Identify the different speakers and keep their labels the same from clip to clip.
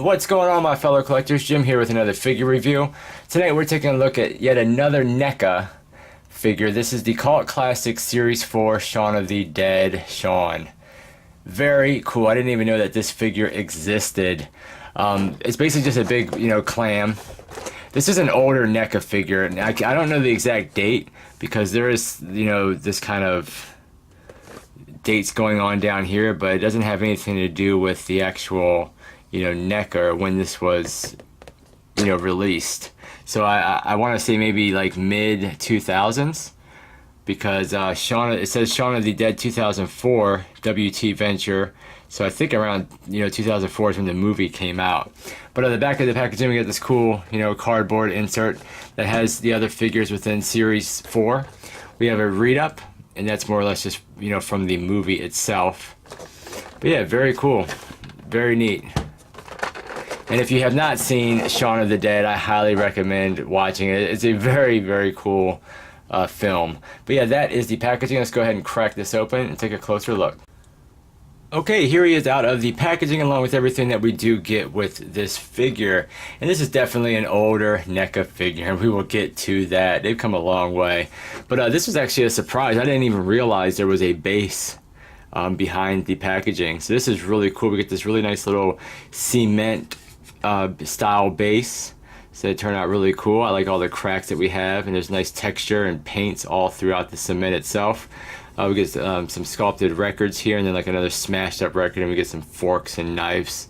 Speaker 1: What's going on, my fellow collectors? Jim here with another figure review. Tonight we're taking a look at yet another Neca figure. This is the Cult Classic Series 4 Shaun of the Dead Shaun. Very cool. I didn't even know that this figure existed. It's basically just a big, clam. This is an older Neca figure, and I don't know the exact date because there is, this kind of dates going on down here, but it doesn't have anything to do with the actual Neca or when this was released. So I want to say maybe like mid 2000s, because it says Shaun of the Dead 2004 WT Venture. So I think around 2004 is when the movie came out. But on the back of the packaging we get this cool cardboard insert that has the other figures within Series 4. We have a read-up, and that's more or less just from the movie itself. But yeah, very cool, very neat. And if you have not seen Shaun of the Dead, I highly recommend watching it. It's a very, very cool film. But yeah, that is the packaging. Let's go ahead and crack this open and take a closer look. Okay, here he is out of the packaging along with everything that we do get with this figure. And this is definitely an older Neca figure, and we will get to that. They've come a long way. But this was actually a surprise. I didn't even realize there was a base behind the packaging. So this is really cool. We get this really nice little cement style base. So it turned out really cool. I like all the cracks that we have, and there's nice texture and paints all throughout the cement itself. We get some sculpted records here, and then like another smashed up record, and we get some forks and knives.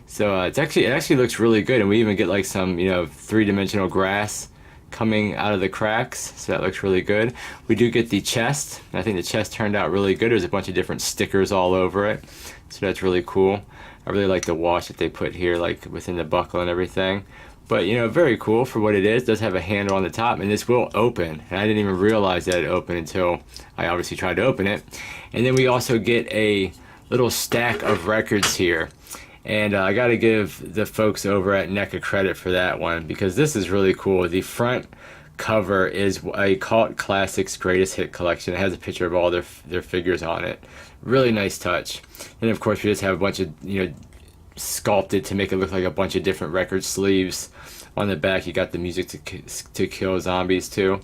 Speaker 1: So it actually looks really good, and we even get like some three-dimensional grass coming out of the cracks. So that looks really good. We do get the chest. I think the chest turned out really good. There's a bunch of different stickers all over it, so that's really cool. I really like the wash that they put here, like within the buckle and everything. But very cool for what it is. It does have a handle on the top, and this will open. And I didn't even realize that it opened until I obviously tried to open it. And then we also get a little stack of records here. And I got to give the folks over at Neca credit for that one, because this is really cool. The front cover is a Cult Classics Greatest Hit collection. It has a picture of all their figures on it. Really nice touch. And of course we just have a bunch of sculpted to make it look like a bunch of different record sleeves. On the back you got the music to kill zombies too.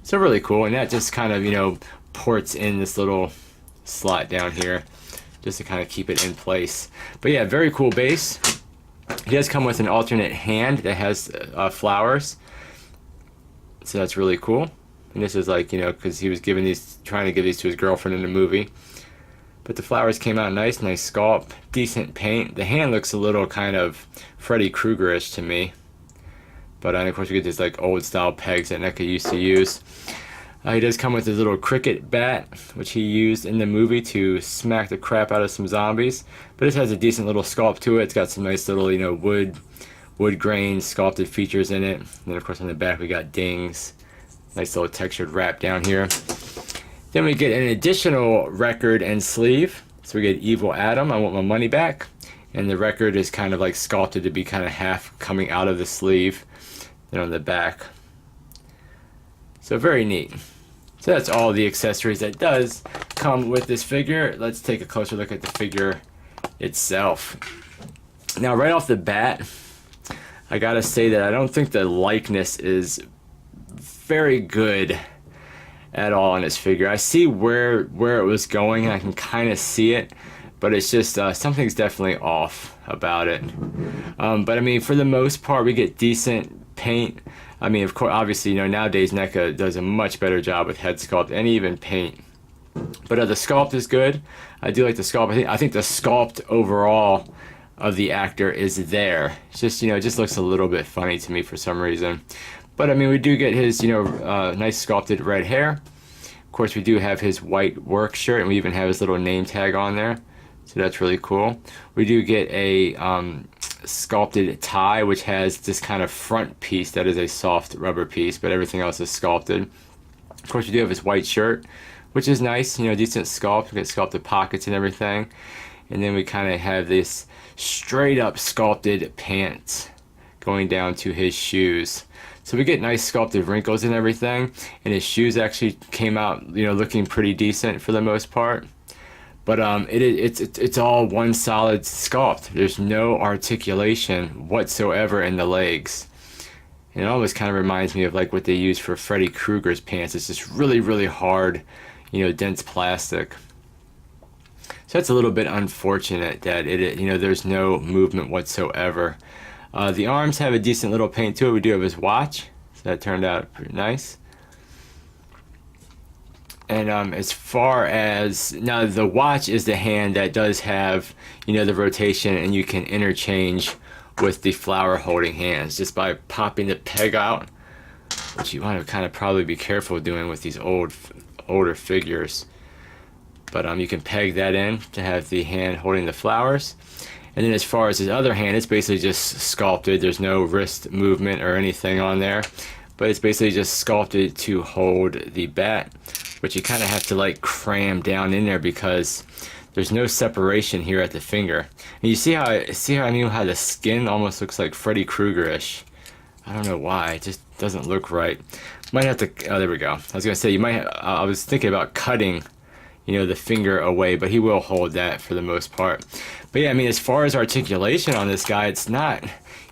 Speaker 1: So really cool, and that just kind of ports in this little slot down here just to kind of keep it in place. But yeah, very cool base. He does come with an alternate hand that has flowers, so that's really cool. And this is like because he was trying to give these to his girlfriend in the movie. But the flowers came out nice sculpt, decent paint. The hand looks a little kind of Freddy Krueger-ish to me. But of course we get these like old style pegs that Neca used to use. He does come with his little cricket bat, which he used in the movie to smack the crap out of some zombies. But this has a decent little sculpt to it. It's got some nice little wood grain sculpted features in it. And then of course on the back we got dings. Nice little textured wrap down here. Then we get an additional record and sleeve. So we get Evil Adam, I Want My Money Back. And the record is kind of like sculpted to be kind of half coming out of the sleeve. Then on the back. So very neat. So that's all the accessories that does come with this figure. Let's take a closer look at the figure itself. Now right off the bat, I gotta say that I don't think the likeness is very good at all on this figure. I see where it was going, and I can kind of see it, but it's just something's definitely off about it. But I mean, for the most part, we get decent paint. I mean, of course, obviously, nowadays Neca does a much better job with head sculpt and even paint. But the sculpt is good. I do like the sculpt. I think the sculpt overall of the actor is there. It's just, it just looks a little bit funny to me for some reason. But I mean, we do get his, nice sculpted red hair. Of course, we do have his white work shirt, and we even have his little name tag on there. So that's really cool. We do get a sculpted tie, which has this kind of front piece that is a soft rubber piece, but everything else is sculpted. Of course, we do have his white shirt, which is nice, decent sculpt. We get sculpted pockets and everything. And then we kind of have this straight up sculpted pants going down to his shoes. So we get nice sculpted wrinkles and everything, and his shoes actually came out, looking pretty decent for the most part. But it's all one solid sculpt. There's no articulation whatsoever in the legs. And it almost kind of reminds me of like what they use for Freddy Krueger's pants. It's just really hard, you know, dense plastic. So that's a little bit unfortunate that there's no movement whatsoever. The arms have a decent little paint to it. We do have his watch, so that turned out pretty nice. And as far as now, the watch is the hand that does have, you know, the rotation, and you can interchange with the flower holding hands just by popping the peg out, which you want to kind of probably be careful doing with these older figures. But you can peg that in to have the hand holding the flowers. And then as far as his other hand, it's basically just sculpted. There's no wrist movement or anything on there, but it's basically just sculpted to hold the bat, which you kind of have to like cram down in there because there's no separation here at the finger. And you see how how the skin almost looks like Freddy Krueger-ish. I don't know why, it just doesn't look right. Might have to, oh, there we go. I was gonna say, you might, I was thinking about cutting, you know, the finger away, but he will hold that for the most part. But yeah, I mean, as far as articulation on this guy, it's not,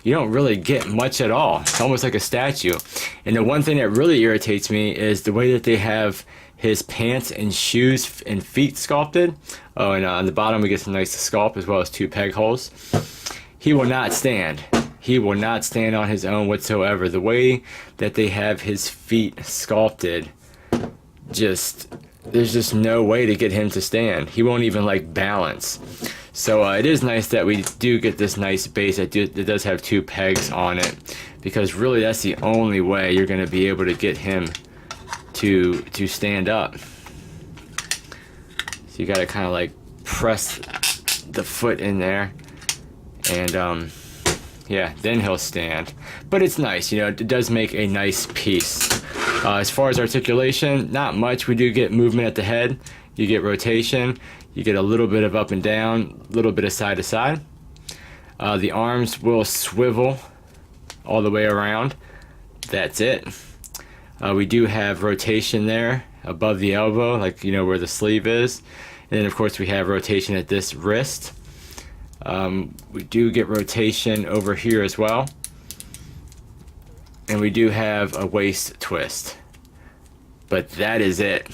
Speaker 1: you don't really get much at all. It's almost like a statue. And the one thing that really irritates me is the way that they have his pants and shoes and feet sculpted. Oh, and on the bottom we get some nice sculpt as well as 2 peg holes. He will not stand. He will not stand on his own whatsoever. The way that they have his feet sculpted, there's just no way to get him to stand. He won't even like balance. So it is nice that we do get this nice base that does have 2 pegs on it, because really that's the only way you're going to be able to get him to stand up. So you got to kind of like press the foot in there, and yeah, then he'll stand. But it's nice, you know, it does make a nice piece. As far as articulation, not much. We do get movement at the head. You get rotation. You get a little bit of up and down, a little bit of side to side. The arms will swivel all the way around. That's it. We do have rotation there above the elbow, like, you know, where the sleeve is. And then of course we have rotation at this wrist. We do get rotation over here as well. And we do have a waist twist. But that is it.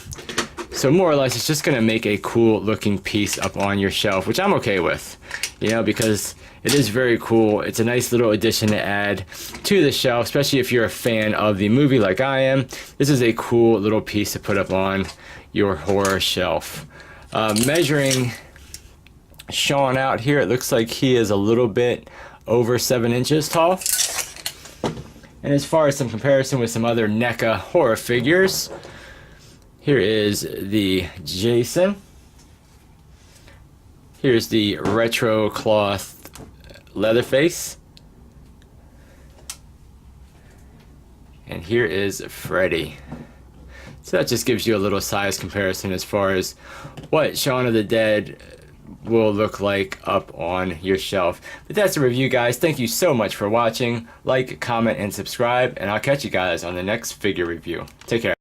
Speaker 1: So more or less, it's just going to make a cool looking piece up on your shelf, which I'm okay with, you know, because it is very cool. It's a nice little addition to add to the shelf, especially if you're a fan of the movie like I am. This is a cool little piece to put up on your horror shelf. Measuring Shaun out here, it looks like he is a little bit over 7 inches tall. And as far as some comparison with some other NECA horror figures, here is the Jason. Here's the retro cloth Leatherface. And here is Freddy. So that just gives you a little size comparison as far as what Shaun of the Dead will look like up on your shelf. But that's the review, guys. Thank you so much for watching. Like, comment, and subscribe, and I'll catch you guys on the next figure review. Take care.